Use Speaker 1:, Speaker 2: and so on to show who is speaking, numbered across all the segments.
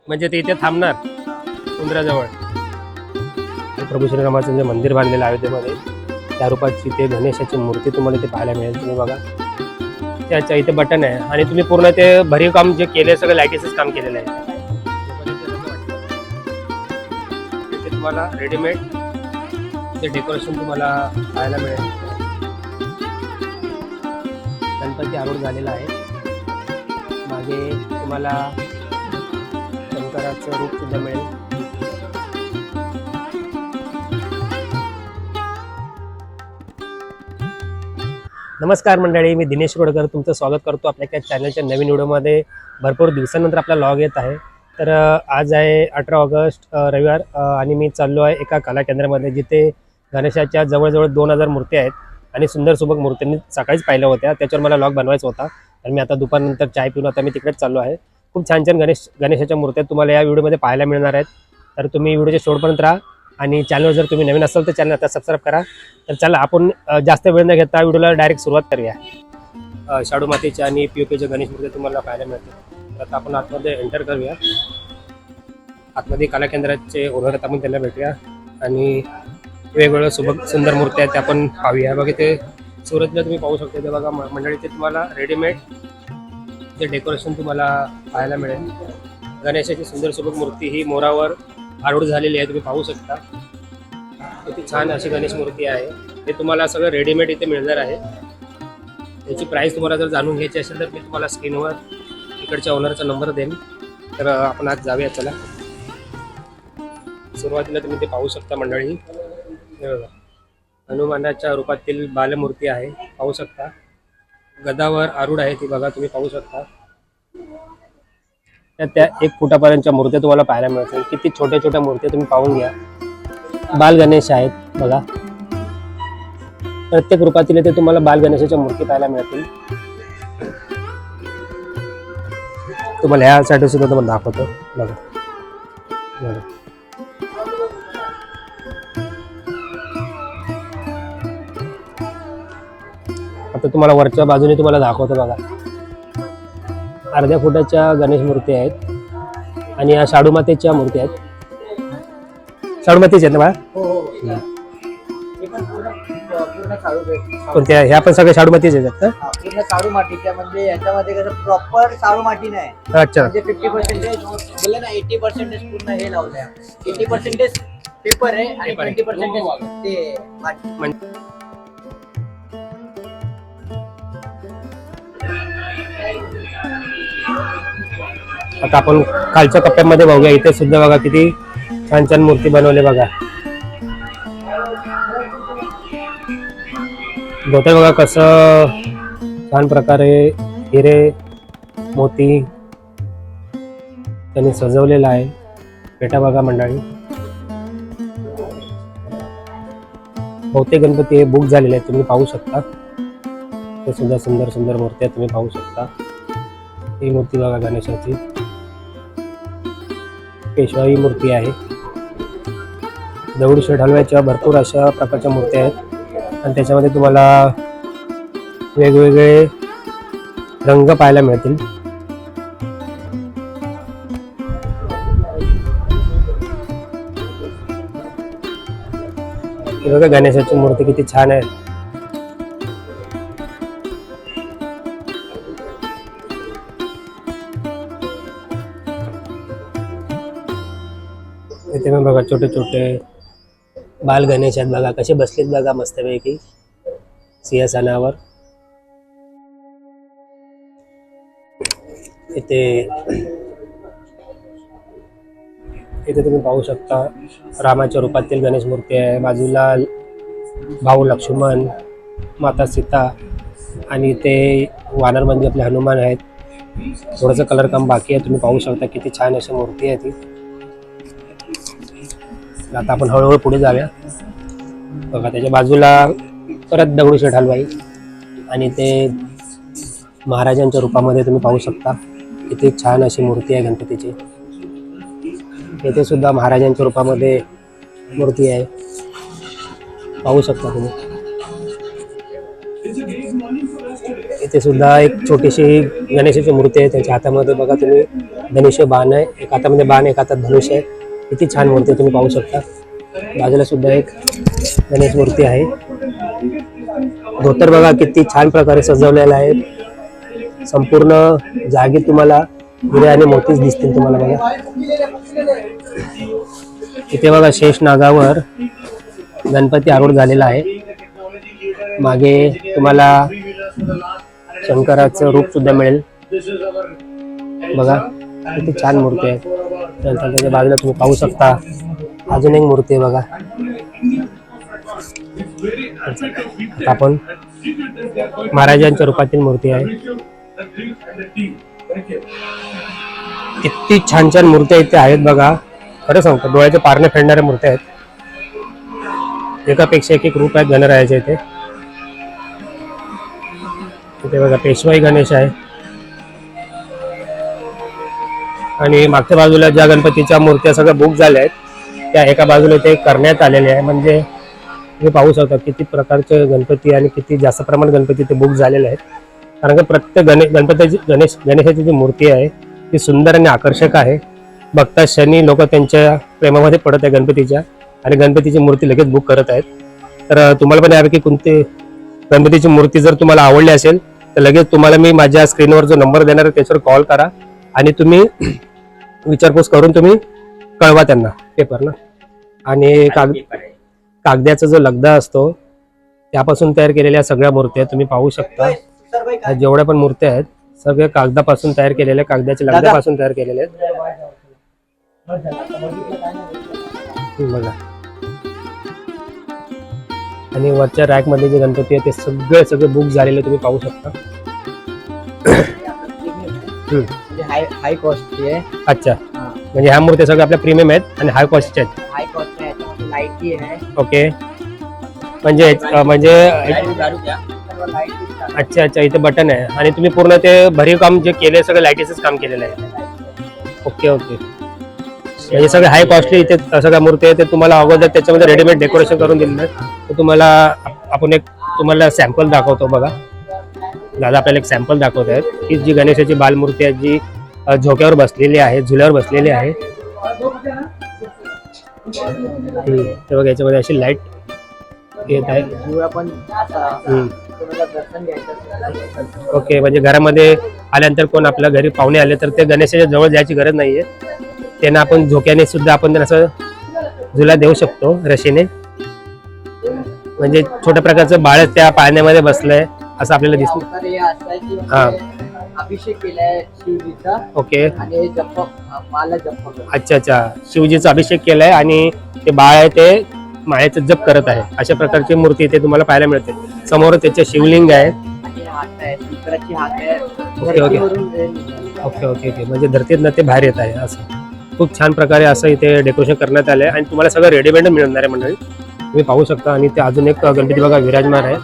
Speaker 1: म्हणजे ते इथे थांबणार उंदराजवळ. प्रभू श्रीरामाचं जे मंदिर बांधलेलं आहे अयोध्येमध्ये, त्या रूपाची ते गणेशाची मूर्ती तुम्हाला इथे पाहायला मिळेल. तुम्ही बघा त्याच्या इथे बटन आहे आणि तुम्ही पूर्ण ते भरीव काम जे केले सगळं लाईटीचंच काम केलेलं आहे. इथे तुम्हाला रेडीमेड ते डेकोरेशन तुम्हाला पाहायला मिळेल. गणपती आरूढ झालेला आहे. मागे तुम्हाला शंकराचं रूप सुद्धा मिळेल. नमस्कार मंडळी, मी दिनेश रोडकर तुमचं स्वागत करतो आपल्या त्या चॅनलच्या नवीन व्हिडिओमध्ये. भरपूर दिवसानंतर आपला लॉग येत आहे. तर आज आहे 18 ऑगस्ट रविवार आणि मी चाललो आहे एका कला केंद्रामध्ये जिथे गणेशाच्या जवळजवळ 2000 मूर्ती आहेत आणि सुंदर सुबक मूर्तींनी सकाळीच पाहिल्या होत्या. त्याच्यावर मला लॉग बनवायचा होता. तर मी आता दुपारनंतर चाय पिऊन आता मी तिकडेच चाललो आहे. खूप छान छान गणेशाच्या मूर्त्या तुम्हाला या व्हिडिओमध्ये पाहायला मिळणार आहेत. तर तुम्ही व्हिडिओच्या शेवटपर्यंत राहा आणि चॅनलवर जर तुम्ही नवीन असाल तर चॅनल आता सबस्क्राईब करा. तर चला आपण जास्त वेळ न घेता व्हिडिओला डायरेक्ट सुरुवात करूया. शाडू मातीच्या आणि POPच्या गणेश मूर्ती तुम्हाला पाहायला मिळतील. तर आता आपण आतमध्ये एंटर करूया. आतमध्ये कला केंद्राचे ओनर आहेत, आपण त्यांना भेटूया आणि वेगवेगळ्या सुबक सुंदर मूर्त्या आहेत त्या आपण पाहूया. बघा ते सुरतला तुम्ही पाहू शकता. ते बघा मंडळी ते तुम्हाला रेडीमेड ते डेकोरेशन तुम्हाला पाहायला मिळेल. गणेशाची सुंदर सुबक मूर्ती ही मोरावर आरूढ झालेली आहे, तुम्ही पाहू शकता. किती छान अशी गणेश मूर्ती आहे. हे तुम्हाला सगळं रेडीमेड इथे मिळणार आहे. त्याची प्राईस तुम्हाला जर जाणून घ्यायची असेल तर मी तुम्हाला स्क्रीनवर इकडच्या ओनरचा नंबर देईन. तर आपण आज जाऊया. चला, सुरुवातीला तुम्ही ते पाहू शकता मंडळी. हे बघा हनुमानाच्या रूपातील बालमूर्ती आहे, पाहू शकता. गदावर आरूढ आहे ती, बघा तुम्ही पाहू शकता. त्या 1 फुटापर्यंतच्या मूर्त्या तुम्हाला पाहायला मिळतील. किती छोट्या छोट्या मूर्त्या तुम्ही पाहून घ्या. बाल गणेश आहेत बघा. प्रत्येक रूपातील ते तुम्हाला बाल गणेशाच्या मूर्ती पाहायला मिळतील. तुम्हाला ह्या साईड सुद्धा तुम्हाला दाखवतो बघा. आता तुम्हाला वरच्या बाजूने तुम्हाला दाखवतो बघा. अर्ध्या फुटाच्या गणेश मूर्ती आहेत आणि या शाडू मातीच्या मूर्ती आहेत. शाडू मातीच्या आहेत ना बाळा? कोणत्या? ह्या पण सगळ्या शाडू मातीच्या आहेत का?
Speaker 2: पूर्ण शाडू मातीच्या, म्हणजे याच्यामध्ये कसं प्रॉपर शाडू माती नाही.
Speaker 1: अच्छा,
Speaker 2: म्हणजे 50% बोलले ना, 80% पूर्ण हे लावलंय. 80% पेपर आहे आणि 20% ते माती.
Speaker 1: आता आपण खालच्या कप्प्यामध्ये बघूया. इथे सुद्धा बघा किती छान छान मूर्ती बनवले बघा. धोतर बघा कसं छान प्रकारे हिरे मोती त्यांनी सजवलेला आहे. पेटा बघा मंडळी. बहुतेक गणपती हे बुक झालेले आहेत, तुम्ही पाहू शकता. ते सुद्धा सुंदर सुंदर मूर्ती आहेत, तुम्ही पाहू शकता. ही मूर्ती बघा गणेशाची पेशवाई मूर्ती आहे. दगडूशेठ हलवाईच्या भरपूर अशा प्रकारच्या मूर्ती आहेत आणि त्याच्यामध्ये तुम्हाला वेगवेगळे रंग पाहायला मिळतील. बघा गणेशाची मूर्ती किती छान आहे. इथे मी बघा छोटे छोटे बाल गणेश आहेत बघा, कसे बसलेत बघा मस्तपैकी सिंहासनावर. इथे तुम्ही पाहू शकता रामाच्या रूपातील गणेश मूर्ती आहे. बाजूला भाऊ लक्ष्मण, माता सीता आणि ते वानर म्हणजे आपले हनुमान आहेत. थोडंसं कलर काम बाकी आहे, तुम्ही पाहू शकता किती छान अशी मूर्ती आहे ती. आता आपण हळूहळू पुढे जाऊया. बघा त्याच्या बाजूला परत दगडूशेठ हलवाई आणि ते महाराजांच्या रूपामध्ये तुम्ही पाहू शकता. किती छान अशी मूर्ती आहे गणपतीची. येथे सुद्धा महाराजांच्या रूपामध्ये मूर्ती आहे, पाहू शकता तुम्ही. इथे सुद्धा एक छोटीशी गणेशाची मूर्ती आहे. त्यांच्या हातामध्ये बघा तुम्ही धनुष्य बाण आहे, एक हातामध्ये बाण एक हातात धनुष्य आहे. किती छान मूर्ती आहे तुम्ही पाहू शकता. बाजूला सुद्धा एक गणेश मूर्ती आहे. धोतर बघा किती छान प्रकारे सजवलेला आहे. संपूर्ण जागी तुम्हाला हिरे आणि मोतीच दिसतील तुम्हाला बघा. इथे बघा शेष नागावर गणपती आरूढ झालेला आहे. मागे तुम्हाला शंकराचं रूप सुद्धा मिळेल बघा. किती छान मूर्ती आहे. नंतर त्याच्या बाजूला तुम्ही पाहू शकता अजून एक मूर्ती आहे बघा. आता आपण महाराजांच्या रूपातील मूर्ती आहे. किती छान छान मूर्त्या इथे आहेत बघा. खरं सांगतो डोळ्याचे पारणे फेडणाऱ्या मूर्त्या आहेत. एकापेक्षा एक रूप आहेत गणरायाचे इथे. इथे बघा पेशवाई गणेश आहे. आणि मागच्या बाजूला ज्या गणपतीच्या मूर्त्या सगळ्या बुक झाल्या आहेत त्या एका बाजूला ते करण्यात आलेले आहे. म्हणजे तुम्ही पाहू शकता किती प्रकारचे गणपती आणि किती जास्त प्रमाणात गणपती ते बुक झालेले आहेत. कारण की प्रत्येक गणेशाची जी मूर्ती आहे ती सुंदर आणि आकर्षक आहे. बघता क्षणी लोक त्यांच्या प्रेमामध्ये पडत आहे गणपतीच्या आणि गणपतीची मूर्ती लगेच बुक करत आहेत. तर तुम्हाला पण यापैकी कोणती गणपतीची मूर्ती जर तुम्हाला आवडली असेल तर लगेच तुम्हाला मी माझ्या स्क्रीनवर जो नंबर देणार आहे त्याच्यावर कॉल करा आणि तुम्ही विचारपूस करून तुम्ही कळवा त्यांना पेपर ना. आणि कागदाचा जो लगदा असतो त्यापासून तयार केलेल्या सगळ्या मूर्त्या तुम्ही पाहू शकता. जेवढ्या पण मूर्त्या आहेत सगळ्या कागदापासून तयार केलेल्या, कागदाच्या लगद्यापासून तयार केलेल्या आहेत बघा. आणि वरच्या रॅक मध्ये जे गणपती आहे ते सगळे बुक झालेले तुम्ही पाहू शकता.
Speaker 2: हाय कॉस्ट आहे.
Speaker 1: अच्छा, म्हणजे ह्या मूर्ती सगळ्या आपल्या प्रीमियम आहेत आणि हाय कॉस्टच्या आहेत.
Speaker 2: हाय कॉस्ट आहे, लाईटी आहे.
Speaker 1: ओके, म्हणजे अच्छा अच्छा, इथे बटन आहे आणि तुम्ही पूर्ण ते भरीव काम जे केले सगळं लाईटीचंच काम केलेलं आहे. ओके ओके, म्हणजे सगळे हाय कॉस्टली इथे सगळ्या मूर्ती आहे ते तुम्हाला अगोदर त्याच्यामध्ये रेडीमेड डेकोरेशन करून दिलेलं आहे. तर तुम्हाला आपण एक तुम्हाला सॅम्पल दाखवतो बघा. दादा आपल्याला एक सॅम्पल दाखवत आहेत की जी गणेशाची बालमूर्ती आहे जी झोक्यावर बसलेली आहे, झुल्यावर बसलेली आहे. तर बघा याच्यामध्ये अशी लाईट येत आहे. ओके, म्हणजे घरामध्ये आल्यानंतर कोण आपल्या घरी पाहुणे आले तर ते गणेशाच्या जवळ जायची गरज नाहीये. त्यांना आपण झोक्याने सुद्धा आपण त्यांना असं झुला देऊ शकतो रशीने. म्हणजे छोट्या प्रकारचं बाळ त्या पाळण्यामध्ये बसलंय असं आपल्याला दिसतं. हा,
Speaker 2: अभिषेक केलाय शिवजीचा.
Speaker 1: ओके,
Speaker 2: आणि माला जप.
Speaker 1: अच्छा अच्छा, शिवजीचा अभिषेक केलाय आणि ते बाळ आहे ते माळेचं जप करत आहे. अशा प्रकारची मूर्ती इथे तुम्हाला पाहायला मिळते. समोर त्याचे शिवलिंग आहे. Okay okay okay okay okay, म्हणजे धरतीतनं ते बाहेर येत आहे. असं खूप छान प्रकारे असं इथे डेकोरेशन करण्यात आलं आहे आणि तुम्हाला सगळं रेडीमेड मिळणार आहे मंडळी, तुम्ही पाहू शकता. आणि ते अजून एक गणपती बघा विराजमान आहे,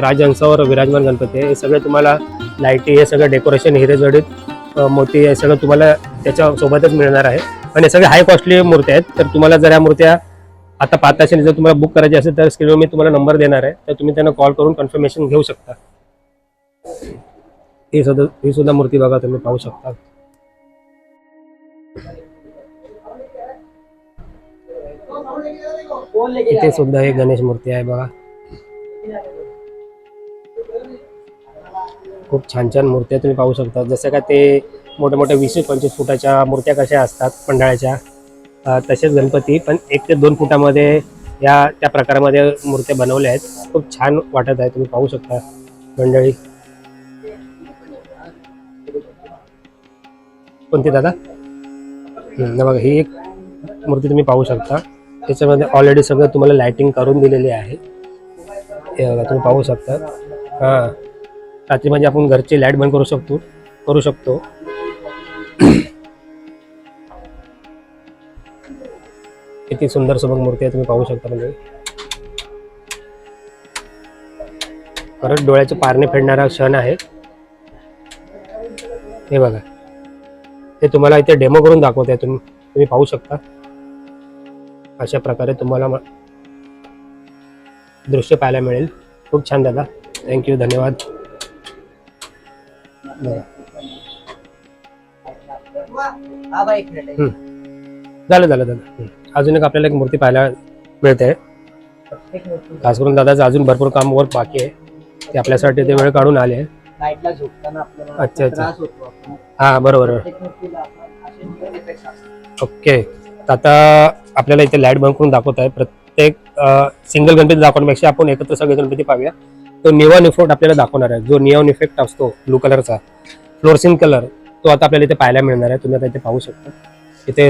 Speaker 1: राजहंसावर विराजमान गणपती आहे. हे सगळे तुम्हाला लाईटी, हे सगळं डेकोरेशन हिरेजडित मोती हे सगळं तुम्हाला त्याच्या सोबतच मिळणार आहे. आणि हे सगळे हाय कॉस्टली मूर्ती आहेत. तर तुम्हाला जर या मूर्त्या आता पाहता असेल, जर तुम्हाला बुक करायची असेल तर स्क्रीनवर मी तुम्हाला नंबर देणार आहे, तर तुम्ही त्यांना कॉल करून कन्फर्मेशन घेऊ शकता. ही सुद्धा मूर्ती बघा तुम्ही पाहू शकता. इथे सुद्धा एक गणेश मूर्ती आहे बघा. खूप छान छान मूर्त्या तुम्ही पाहू शकता. जसं का ते मोठ्या मोठ्या 20-25 फुटाच्या मूर्त्या कशा असतात पंडाळाच्या, तसेच गणपती पण 1 ते 2 फुटामध्ये या त्या प्रकारामध्ये मूर्त्या बनवल्या आहेत. खूप छान वाटत आहे, तुम्ही पाहू शकता मंडळी. कोणती दादा? बघा ही एक मूर्ती तुम्ही पाहू शकता. त्याच्यामध्ये ऑलरेडी सगळं तुम्हाला लाइटिंग करून दिलेली आहे. हे बघा तुम्ही पाहू शकता. हां, रात्री म्हणजे आपण घरची लाईट बंद करू शकतो. किती सुंदर सुबक मूर्ती आहे, तुम्ही पाहू शकता. म्हणजे खरंच डोळ्याचे पारणे फेडणारा क्षण आहे. हे बघा, हे तुम्हाला इथे डेमो करून दाखवत आहे. तुम्ही पाहू शकता. अशा प्रकारे तुम्हाला दृश्य पाहायला मिळेल. खूप छान दादा. थँक्यू, धन्यवाद. बघा.
Speaker 2: हा बाई एक मिनिट.
Speaker 1: झालं. अजून एक आपल्याला एक मूर्ती पाहायला मिळते. खास करून दादाचं अजून भरपूर काम वर बाकी आहे. ते आपल्यासाठी ते वेळ काढून आले आहे.
Speaker 2: नाईटला झोपताना आपल्याला
Speaker 1: अच्छा.
Speaker 2: त्रास होतो आपण.
Speaker 1: हा, बरोबर.
Speaker 2: प्रत्येक मूर्तीला आपण असे neon effects असतात.
Speaker 1: ओके. तर आता आपल्याला इथे लाईट बंद करून दाखवत आहे. प्रत्येक सिंगल गणपती दाखवण्यापेक्षा आपण एकत्र सगळे गणपती पाहूया. तो निऑन इफेक्ट आपल्याला दाखवणार आहे. जो निऑन इफेक्ट असतो ब्लू कलरचा, फ्लोरसिन कलर, तो आता आपल्याला इथे पाहायला मिळणार आहे. तुम्ही आता इथे पाहू शकता. इथे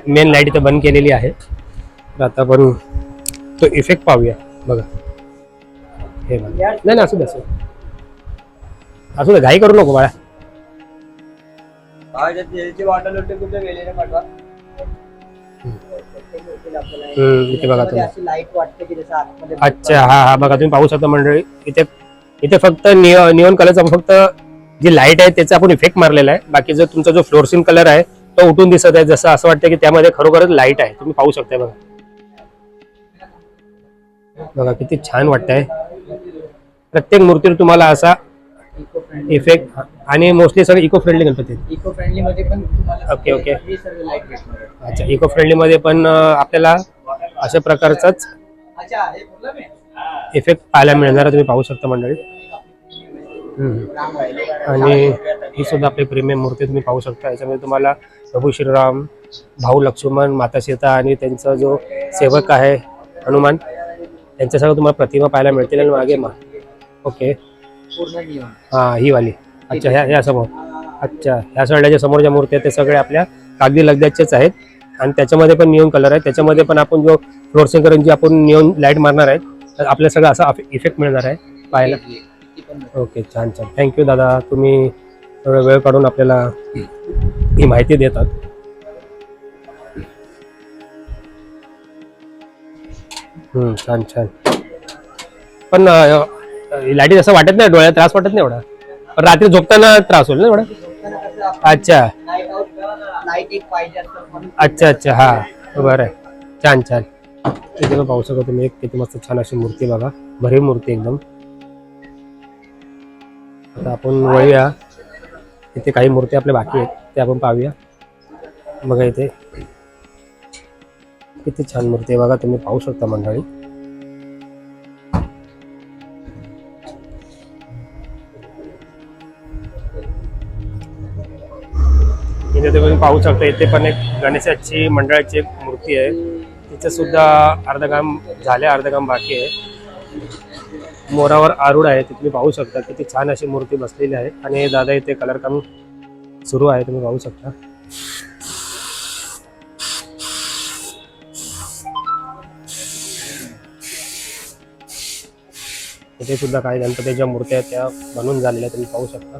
Speaker 1: मेन लाईट इथे बंद केलेली आहे. तर आता आपण तो इफेक्ट पाहूया. बघा, हे बघा. नाही, असू दे. घाई करू नको बाळा. इथे बघा तुम्ही.
Speaker 2: अशी लाईट वाटते की जसं आतमध्ये
Speaker 1: अच्छा, हा, बघा तुम्ही पाहू शकता मंडळी. इथे फक्त निऑन कलरचा फक्त जी लाईट आहे त्याचा आपण इफेक्ट मारलेला आहे. बाकी जो तुमचा जो फ्लोरसिन कलर आहे तो उठून दिसत आहे. जसं असं वाटतं की त्यामध्ये खरोखरच लाईट आहे. तुम्ही पाहू शकता. बघा किती छान वाटतंय. प्रत्येक मूर्तीवर तुम्हाला असा इफेक्ट, आणि मोस्टली सगळे इको फ्रेंडली गणपती आहेत.
Speaker 2: इको फ्रेंडली मध्ये पण तुम्हाला
Speaker 1: ओके.
Speaker 2: हे सर्व लाईट भेटणार आहे.
Speaker 1: अच्छा, इको फ्रेंडली मध्ये पण आपल्याला अशा प्रकारचाच
Speaker 2: अच्छा, हे बोलला मी.
Speaker 1: इफेक्ट पाहायला मिळणार आहे. तुम्ही पाहू शकता मंडळी. आणि ही सुद्धा आपली प्रीमियम मूर्ती तुम्ही पाहू शकता. याच्यामध्ये तुम्हाला प्रभू श्रीराम, भाऊ लक्ष्मण, माता सीता आणि त्यांचा जो सेवक आहे हनुमान, त्यांच्या सगळं तुम्हाला प्रतिमा पाहायला मिळतील. आणि मागे ओके,
Speaker 2: पूर्ण नियम.
Speaker 1: हा, ही वाली. अच्छा, ह्या समोर. अच्छा, ह्या साईडच्या समोर ज्या मूर्ती आहेत ते सगळे आपल्या कागदी लगद्याचेच आहेत. आणि त्याच्यामध्ये पण नियॉन कलर आहे. त्याच्यामध्ये पण आपण जो फ्लोरसिंग करून जी आपण नियॉन लाईट मारणार आहे, तर आपल्याला सगळं असा इफेक्ट मिळणार आहे पाहायला. ओके, छान. थँक्यू दादा, तुम्ही थोडा वेळ काढून आपल्याला ही माहिती देतात. छान. पण लाईटी असं वाटत नाही, डोळ्याला त्रास वाटत नाही एवढा, पण रात्री झोपताना त्रास होईल ना एवढा. अच्छा,
Speaker 2: लाईट एक पाहिजे असतं म्हणून.
Speaker 1: अच्छा, हा, बरं आहे. छान. इथे पाहू शकता तुम्ही. एक किती मस्त छान अशी मूर्ती बघा, भरीव मूर्ती एकदम. आता आपण वळूया. इथे काही मूर्ती आपल्या बाकी आहेत, ते आपण पाहूया. बघा इथे किती छान मूर्ती आहे बघा, तुम्ही पाहू शकता मंडळी. इथे तुम्ही पाहू शकता. इथे पण एक गणेशाची मंडळाची एक मूर्ती आहे. तिचं सुद्धा अर्ध काम झाले, अर्ध काम बाकी आहे. मोरावर आरूढ आहे. ते तुम्ही पाहू शकता. किती छान अशी मूर्ती बसलेली आहे. आणि दादा इथे कलर काम सुरू आहे, तुम्ही पाहू शकता. इथे सुद्धा काही गणपतीच्या मूर्त्या आहेत, त्या बनवून झालेल्या तुम्ही पाहू शकता.